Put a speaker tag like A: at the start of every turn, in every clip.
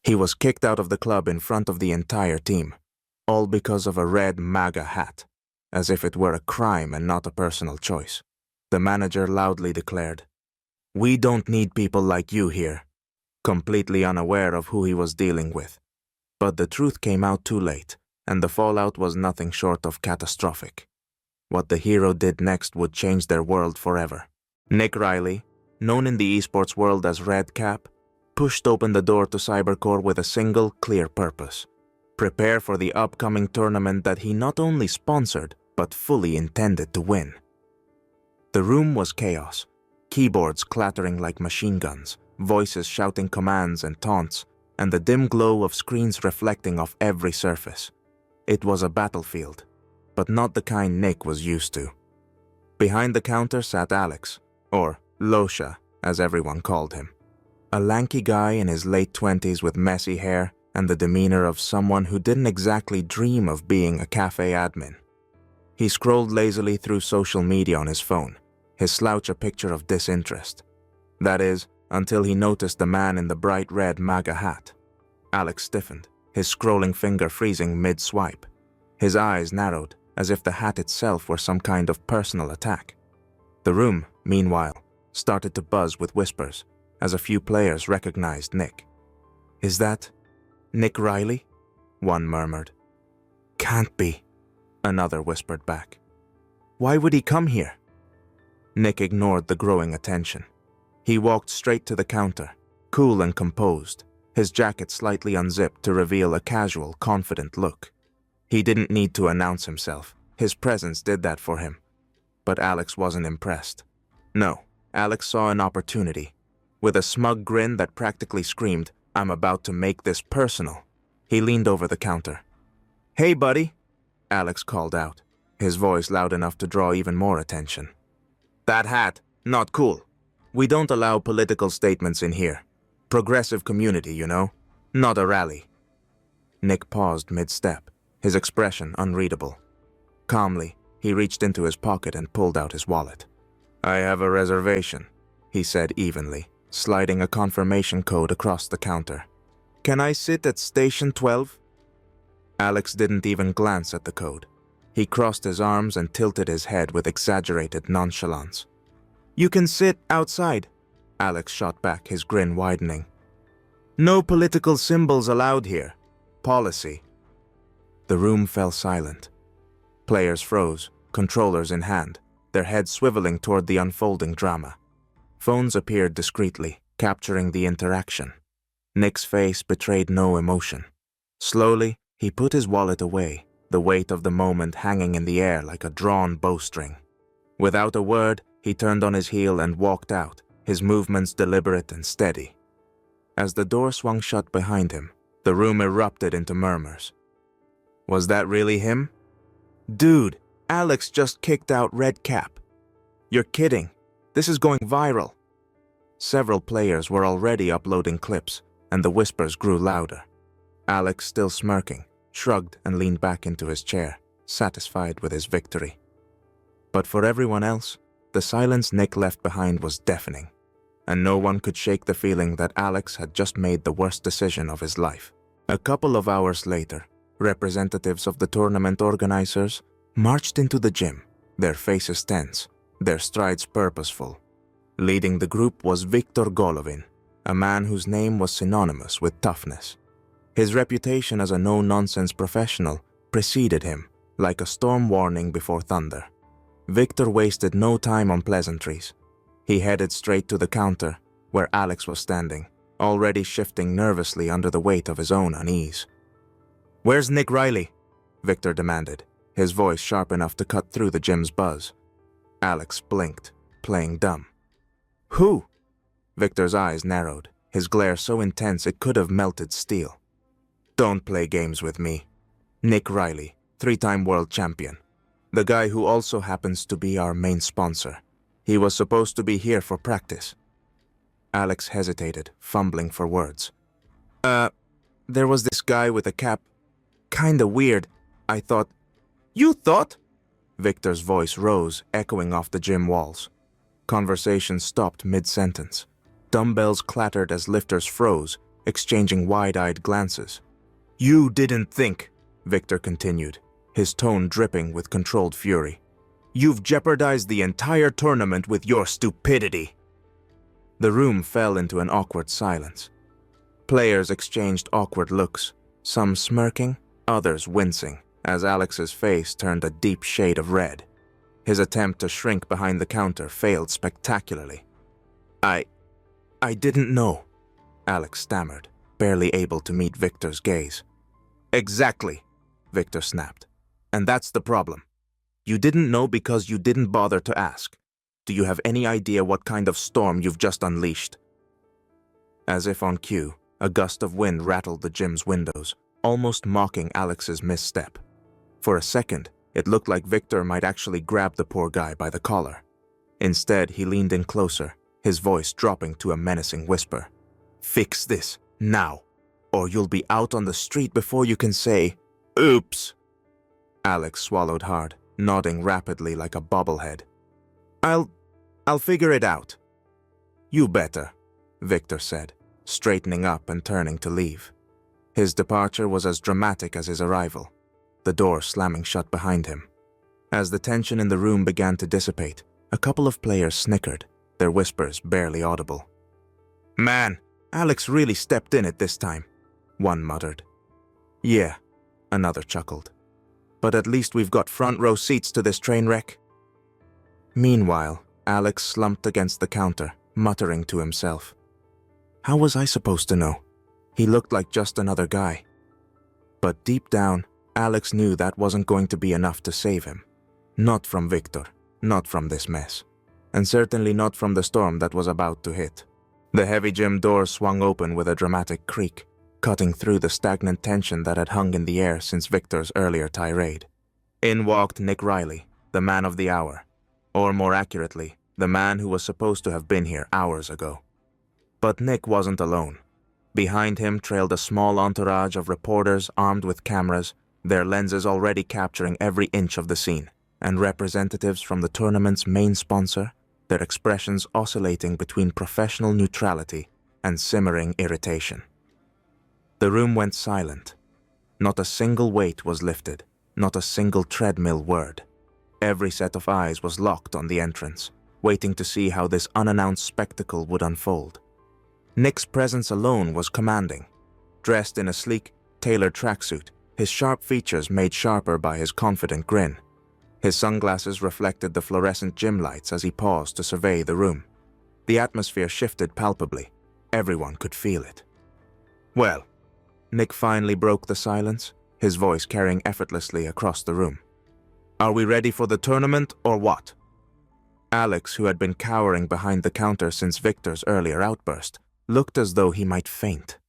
A: He was kicked out of the club in front of the entire team, all because of a red MAGA hat, as if it were a crime and not a personal choice. The manager loudly declared, "We don't need people like you here," completely unaware of who he was dealing with. But the truth came out too late, and the fallout was nothing short of catastrophic. What the hero did next would change their world forever. Nick Riley, known in the esports world as Red Cap, pushed open the door to CyberCore with a single, clear purpose: prepare for the upcoming tournament that he not only sponsored, but fully intended to win. The room was chaos, keyboards clattering like machine guns, voices shouting commands and taunts, and the dim glow of screens reflecting off every surface. It was a battlefield, but not the kind Nick was used to. Behind the counter sat Alex, or Losha, as everyone called him. A lanky guy in his late 20s with messy hair and the demeanor of someone who didn't exactly dream of being a cafe admin. He scrolled lazily through social media on his phone, his slouch a picture of disinterest. That is, until he noticed the man in the bright red MAGA hat. Alex stiffened, his scrolling finger freezing mid-swipe. His eyes narrowed, as if the hat itself were some kind of personal attack. The room, meanwhile, started to buzz with whispers, as a few players recognized Nick. "Is that Nick Riley?" one murmured. "Can't be," another whispered back. "Why would he come here?" Nick ignored the growing attention. He walked straight to the counter, cool and composed, his jacket slightly unzipped to reveal a casual, confident look. He didn't need to announce himself. His presence did that for him. But Alex wasn't impressed. No, Alex saw an opportunity. With a smug grin that practically screamed, "I'm about to make this personal," he leaned over the counter. "Hey, buddy," Alex called out, his voice loud enough to draw even more attention. "That hat, not cool. We don't allow political statements in here. Progressive community, you know, not a rally." Nick paused mid-step, his expression unreadable. Calmly, he reached into his pocket and pulled out his wallet. "I have a reservation," he said evenly, sliding a confirmation code across the counter. "Can I sit at station 12? Alex didn't even glance at the code. He crossed his arms and tilted his head with exaggerated nonchalance. "You can sit outside," Alex shot back, his grin widening. "No political symbols allowed here. Policy." The room fell silent. Players froze, controllers in hand, their heads swiveling toward the unfolding drama. Phones appeared discreetly, capturing the interaction. Nick's face betrayed no emotion. Slowly, he put his wallet away, the weight of the moment hanging in the air like a drawn bowstring. Without a word, he turned on his heel and walked out, his movements deliberate and steady. As the door swung shut behind him, the room erupted into murmurs. Was that really him? "Dude, Alex just kicked out Red Cap. You're kidding. This is going viral." Several players were already uploading clips, and the whispers grew louder. Alex, still smirking, shrugged and leaned back into his chair, satisfied with his victory. But for everyone else, the silence Nick left behind was deafening, and no one could shake the feeling that Alex had just made the worst decision of his life. A couple of hours later, representatives of the tournament organizers marched into the gym, their faces tense, their strides purposeful. Leading the group was Viktor Golovin, a man whose name was synonymous with toughness. His reputation as a no-nonsense professional preceded him, like a storm warning before thunder. Viktor wasted no time on pleasantries. He headed straight to the counter, where Alex was standing, already shifting nervously under the weight of his own unease. "Where's Nick Riley?" Viktor demanded, his voice sharp enough to cut through the gym's buzz. Alex blinked, playing dumb. "Who?" Viktor's eyes narrowed, his glare so intense it could have melted steel. "Don't play games with me. Nick Riley, 3-time world champion. The guy who also happens to be our main sponsor. He was supposed to be here for practice." Alex hesitated, fumbling for words. There was this guy with a cap. Kinda weird. I thought..." "You thought?" Viktor's voice rose, echoing off the gym walls. Conversation stopped mid-sentence. Dumbbells clattered as lifters froze, exchanging wide-eyed glances. "You didn't think," Victor continued, his tone dripping with controlled fury. "You've jeopardized the entire tournament with your stupidity." The room fell into an awkward silence. Players exchanged awkward looks, some smirking, others wincing, as Alex's face turned a deep shade of red. His attempt to shrink behind the counter failed spectacularly. I didn't know," Alex stammered, barely able to meet Victor's gaze. "Exactly," Victor snapped. "And that's the problem. You didn't know because you didn't bother to ask. Do you have any idea what kind of storm you've just unleashed?" As if on cue, a gust of wind rattled the gym's windows, almost mocking Alex's misstep. For a second, it looked like Victor might actually grab the poor guy by the collar. Instead, he leaned in closer, his voice dropping to a menacing whisper. "Fix this, now, or you'll be out on the street before you can say, 'Oops.'" Alex swallowed hard, nodding rapidly like a bobblehead. I'll figure it out." "You better," Victor said, straightening up and turning to leave. His departure was as dramatic as his arrival, the door slamming shut behind him. As the tension in the room began to dissipate, a couple of players snickered, their whispers barely audible. "Man, Alex really stepped in it this time," one muttered. "Yeah," another chuckled. "But at least we've got front row seats to this train wreck." Meanwhile, Alex slumped against the counter, muttering to himself. How was I supposed to know? He looked like just another guy. But deep down, Alex knew that wasn't going to be enough to save him. Not from Victor, not from this mess, and certainly not from the storm that was about to hit. The heavy gym door swung open with a dramatic creak, cutting through the stagnant tension that had hung in the air since Victor's earlier tirade. In walked Nick Riley, the man of the hour, or more accurately, the man who was supposed to have been here hours ago. But Nick wasn't alone. Behind him trailed a small entourage of reporters armed with cameras, their lenses already capturing every inch of the scene, and representatives from the tournament's main sponsor, their expressions oscillating between professional neutrality and simmering irritation. The room went silent. Not a single weight was lifted, not a single treadmill whirred. Every set of eyes was locked on the entrance, waiting to see how this unannounced spectacle would unfold. Nick's presence alone was commanding. Dressed in a sleek, tailored tracksuit, his sharp features made sharper by his confident grin. His sunglasses reflected the fluorescent gym lights as he paused to survey the room. The atmosphere shifted palpably. Everyone could feel it. "Well," Nick finally broke the silence, his voice carrying effortlessly across the room. "Are we ready for the tournament or what?" Alex, who had been cowering behind the counter since Victor's earlier outburst, looked as though he might faint.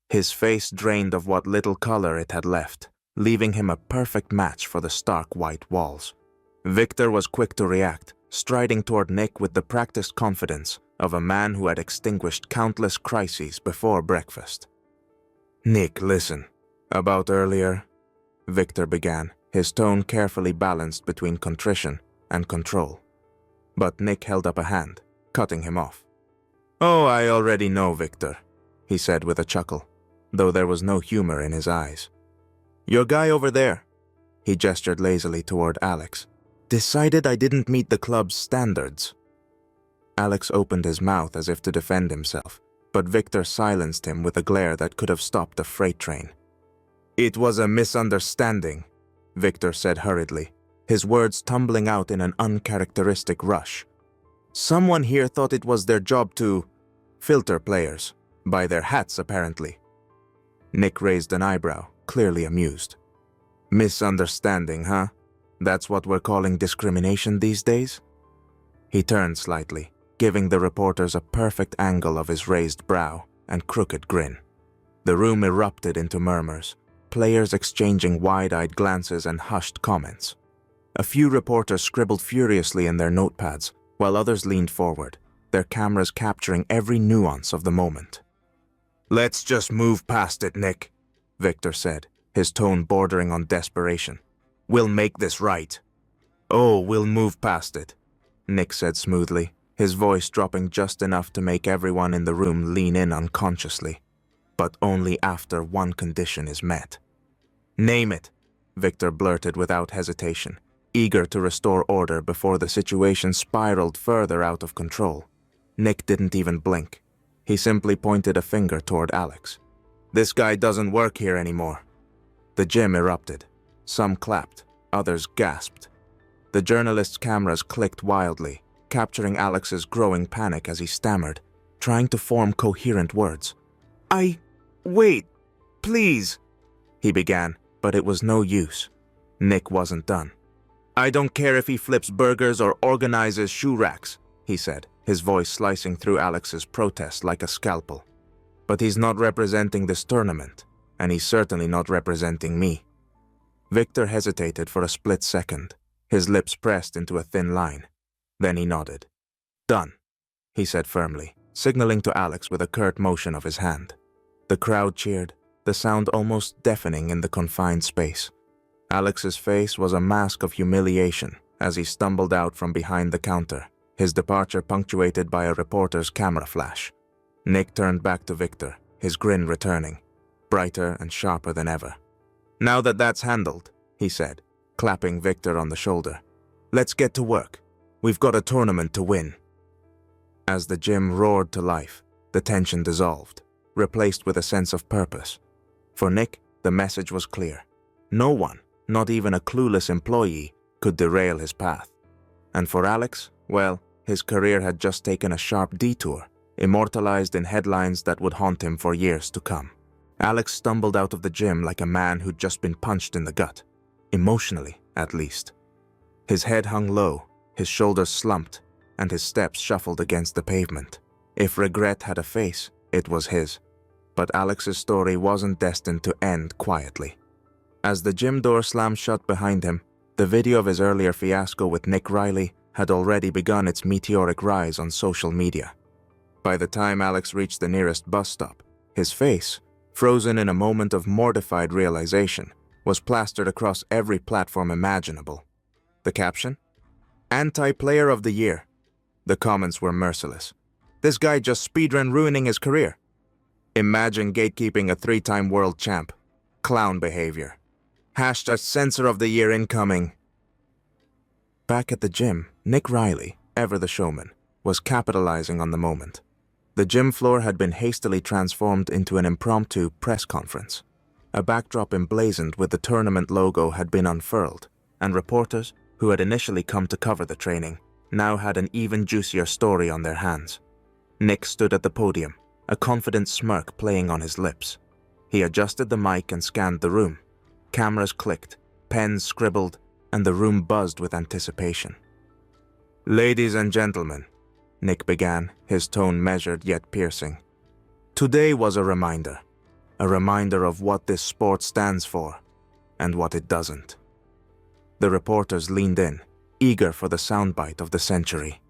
A: His face drained of what little color it had left, leaving him a perfect match for the stark white walls. Victor was quick to react, striding toward Nick with the practiced confidence of a man who had extinguished countless crises before breakfast. "Nick, listen. About earlier," Victor began, his tone carefully balanced between contrition and control. But Nick held up a hand, cutting him off. "Oh, I already know, Victor," he said with a chuckle, though there was no humor in his eyes. "Your guy over there," he gestured lazily toward Alex, "decided I didn't meet the club's standards." Alex opened his mouth as if to defend himself, but Victor silenced him with a glare that could have stopped a freight train. "It was a misunderstanding," Victor said hurriedly, his words tumbling out in an uncharacteristic rush. "Someone here thought it was their job to filter players, by their hats apparently." Nick raised an eyebrow, clearly amused. "Misunderstanding, huh? That's what we're calling discrimination these days?" He turned slightly, giving the reporters a perfect angle of his raised brow and crooked grin. The room erupted into murmurs, players exchanging wide-eyed glances and hushed comments. A few reporters scribbled furiously in their notepads, while others leaned forward, their cameras capturing every nuance of the moment. "Let's just move past it, Nick," Victor said, his tone bordering on desperation. "We'll make this right." "Oh, we'll move past it," Nick said smoothly, his voice dropping just enough to make everyone in the room lean in unconsciously. but only after one condition is met. "Name it," Victor blurted without hesitation, eager to restore order before the situation spiraled further out of control. Nick didn't even blink. He simply pointed a finger toward Alex. "This guy doesn't work here anymore." The gym erupted. Some clapped, others gasped. The journalist's cameras clicked wildly, capturing Alex's growing panic as he stammered, trying to form coherent words. Wait, please," he began, but it was no use. Nick wasn't done. "I don't care if he flips burgers or organizes shoe racks," he said, his voice slicing through Alex's protest like a scalpel. "But he's not representing this tournament, and he's certainly not representing me." Victor hesitated for a split second, his lips pressed into a thin line. Then he nodded. "Done," he said firmly, signaling to Alex with a curt motion of his hand. The crowd cheered, the sound almost deafening in the confined space. Alex's face was a mask of humiliation as he stumbled out from behind the counter, his departure punctuated by a reporter's camera flash. Nick turned back to Victor, his grin returning, brighter and sharper than ever. "Now that that's handled," he said, clapping Victor on the shoulder, "let's get to work. We've got a tournament to win." As the gym roared to life, the tension dissolved, replaced with a sense of purpose. For Nick, the message was clear. No one, not even a clueless employee, could derail his path. And for Alex, well, his career had just taken a sharp detour, immortalized in headlines that would haunt him for years to come. Alex stumbled out of the gym like a man who'd just been punched in the gut, emotionally, at least. His head hung low, his shoulders slumped, and his steps shuffled against the pavement. If regret had a face, it was his. But Alex's story wasn't destined to end quietly. As the gym door slammed shut behind him, the video of his earlier fiasco with Nick Riley had already begun its meteoric rise on social media. By the time Alex reached the nearest bus stop, his face, frozen in a moment of mortified realization, was plastered across every platform imaginable. The caption? "Anti-Player of the Year." The comments were merciless. "This guy just speedrun ruining his career." "Imagine gatekeeping a 3-time world champ." "Clown behavior." Hashtag "Censor of the Year incoming." Back at the gym, Nick Riley, ever the showman, was capitalizing on the moment. The gym floor had been hastily transformed into an impromptu press conference. A backdrop emblazoned with the tournament logo had been unfurled, and reporters, who had initially come to cover the training, now had an even juicier story on their hands. Nick stood at the podium, a confident smirk playing on his lips. He adjusted the mic and scanned the room. Cameras clicked, pens scribbled, and the room buzzed with anticipation. "Ladies and gentlemen," Nick began, his tone measured yet piercing. "Today was a reminder of what this sport stands for, and what it doesn't." The reporters leaned in, eager for the soundbite of the century.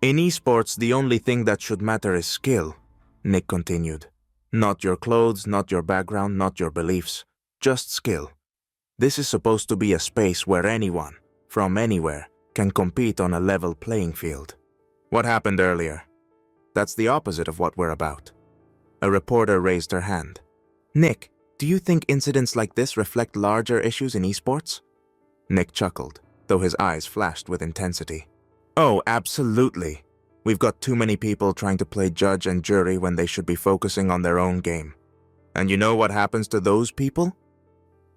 A: "In esports, the only thing that should matter is skill," Nick continued. "Not your clothes, not your background, not your beliefs, just skill. This is supposed to be a space where anyone, from anywhere, can compete on a level playing field. What happened earlier? That's the opposite of what we're about." A reporter raised her hand. "Nick, do you think incidents like this reflect larger issues in esports?" Nick chuckled, though his eyes flashed with intensity. "Oh, absolutely. We've got too many people trying to play judge and jury when they should be focusing on their own game. And you know what happens to those people?"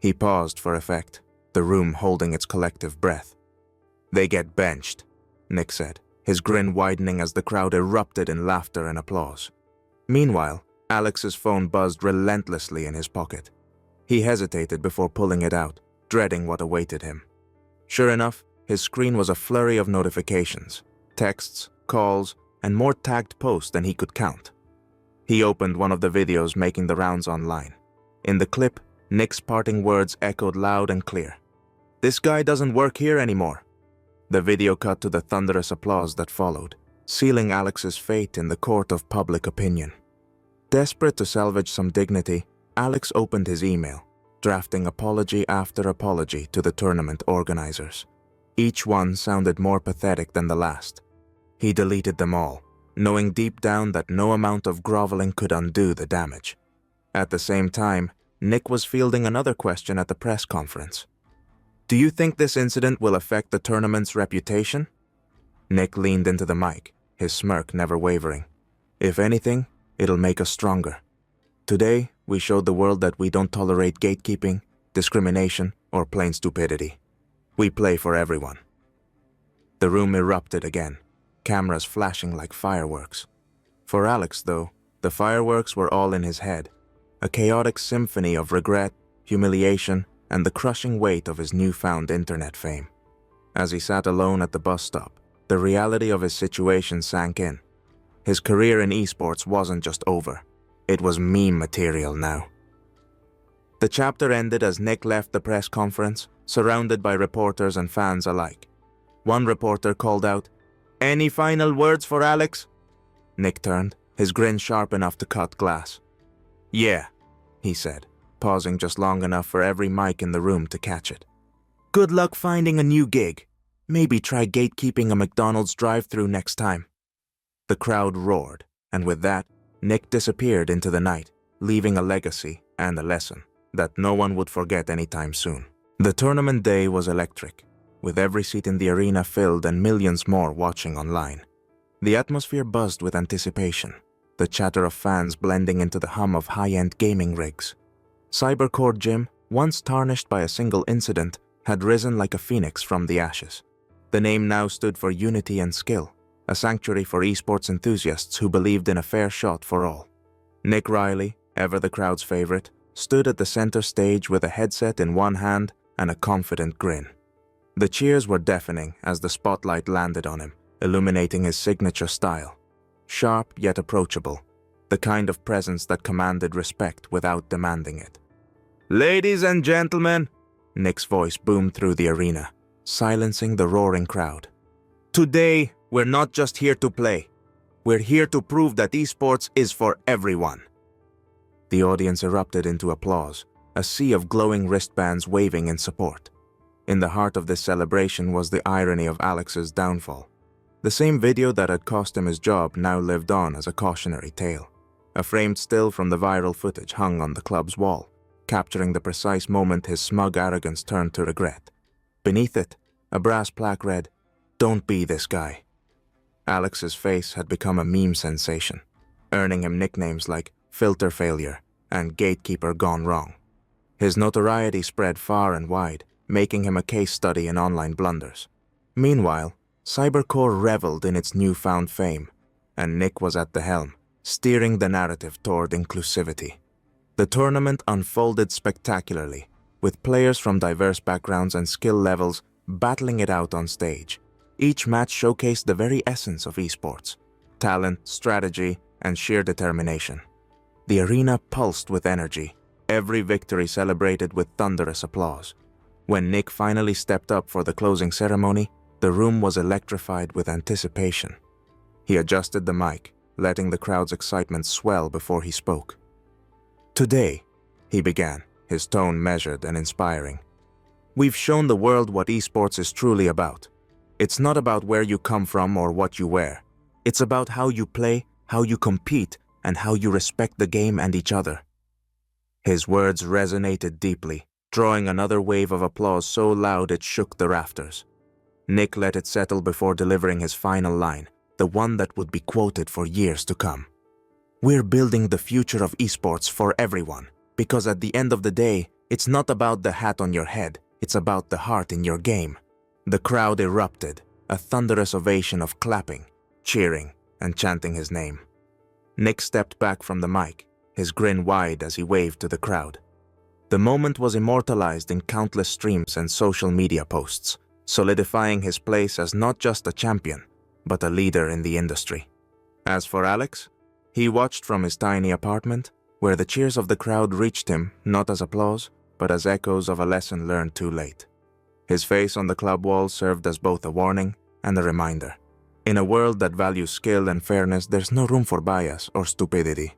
A: He paused for effect, the room holding its collective breath. "They get benched," Nick said, his grin widening as the crowd erupted in laughter and applause. Meanwhile, Alex's phone buzzed relentlessly in his pocket. He hesitated before pulling it out, dreading what awaited him. Sure enough, his screen was a flurry of notifications, texts, calls, and more tagged posts than he could count. He opened one of the videos making the rounds online. In the clip, Nick's parting words echoed loud and clear. "This guy doesn't work here anymore." The video cut to the thunderous applause that followed, sealing Alex's fate in the court of public opinion. Desperate to salvage some dignity, Alex opened his email, drafting apology after apology to the tournament organizers. Each one sounded more pathetic than the last. He deleted them all, knowing deep down that no amount of groveling could undo the damage. At the same time, Nick was fielding another question at the press conference. "Do you think this incident will affect the tournament's reputation?" Nick leaned into the mic, his smirk never wavering. "If anything, it'll make us stronger. Today, we showed the world that we don't tolerate gatekeeping, discrimination, or plain stupidity. We play for everyone." The room erupted again, cameras flashing like fireworks. For Alex, though, the fireworks were all in his head, a chaotic symphony of regret, humiliation, and the crushing weight of his newfound internet fame. As he sat alone at the bus stop, the reality of his situation sank in. His career in esports wasn't just over. It was meme material now. The chapter ended as Nick left the press conference, surrounded by reporters and fans alike. One reporter called out, "Any final words for Alex?" Nick turned, his grin sharp enough to cut glass. "Yeah," he said, pausing just long enough for every mic in the room to catch it. "Good luck finding a new gig. Maybe try gatekeeping a McDonald's drive-thru next time." The crowd roared, and with that, Nick disappeared into the night, leaving a legacy and a lesson that no one would forget anytime soon. The tournament day was electric, with every seat in the arena filled and millions more watching online. The atmosphere buzzed with anticipation, the chatter of fans blending into the hum of high-end gaming rigs. CyberCore Gym, once tarnished by a single incident, had risen like a phoenix from the ashes. The name now stood for unity and skill, a sanctuary for esports enthusiasts who believed in a fair shot for all. Nick Riley, ever the crowd's favorite, stood at the center stage with a headset in one hand and a confident grin. The cheers were deafening as the spotlight landed on him, illuminating his signature style. Sharp yet approachable, the kind of presence that commanded respect without demanding it. "Ladies and gentlemen," Nick's voice boomed through the arena, silencing the roaring crowd. "Today, we're not just here to play. We're here to prove that esports is for everyone." The audience erupted into applause, a sea of glowing wristbands waving in support. In the heart of this celebration was the irony of Alex's downfall. The same video that had cost him his job now lived on as a cautionary tale. A framed still from the viral footage hung on the club's wall, capturing the precise moment his smug arrogance turned to regret. Beneath it, a brass plaque read, "Don't be this guy." Alex's face had become a meme sensation, earning him nicknames like Filter Failure and Gatekeeper Gone Wrong. His notoriety spread far and wide, making him a case study in online blunders. Meanwhile, CyberCore reveled in its newfound fame, and Nick was at the helm, steering the narrative toward inclusivity. The tournament unfolded spectacularly, with players from diverse backgrounds and skill levels battling it out on stage. Each match showcased the very essence of esports: talent, strategy, and sheer determination. The arena pulsed with energy, every victory celebrated with thunderous applause. When Nick finally stepped up for the closing ceremony, the room was electrified with anticipation. He adjusted the mic, letting the crowd's excitement swell before he spoke. "Today," he began, his tone measured and inspiring, "we've shown the world what esports is truly about. It's not about where you come from or what you wear. It's about how you play, how you compete, and how you respect the game and each other." His words resonated deeply, drawing another wave of applause so loud it shook the rafters. Nick let it settle before delivering his final line, the one that would be quoted for years to come. "We're building the future of esports for everyone, because at the end of the day, it's not about the hat on your head, it's about the heart in your game." The crowd erupted, a thunderous ovation of clapping, cheering, and chanting his name. Nick stepped back from the mic, his grin wide as he waved to the crowd. The moment was immortalized in countless streams and social media posts, solidifying his place as not just a champion, but a leader in the industry. As for Alex, he watched from his tiny apartment, where the cheers of the crowd reached him not as applause, but as echoes of a lesson learned too late. His face on the club wall served as both a warning and a reminder. In a world that values skill and fairness, there's no room for bias or stupidity.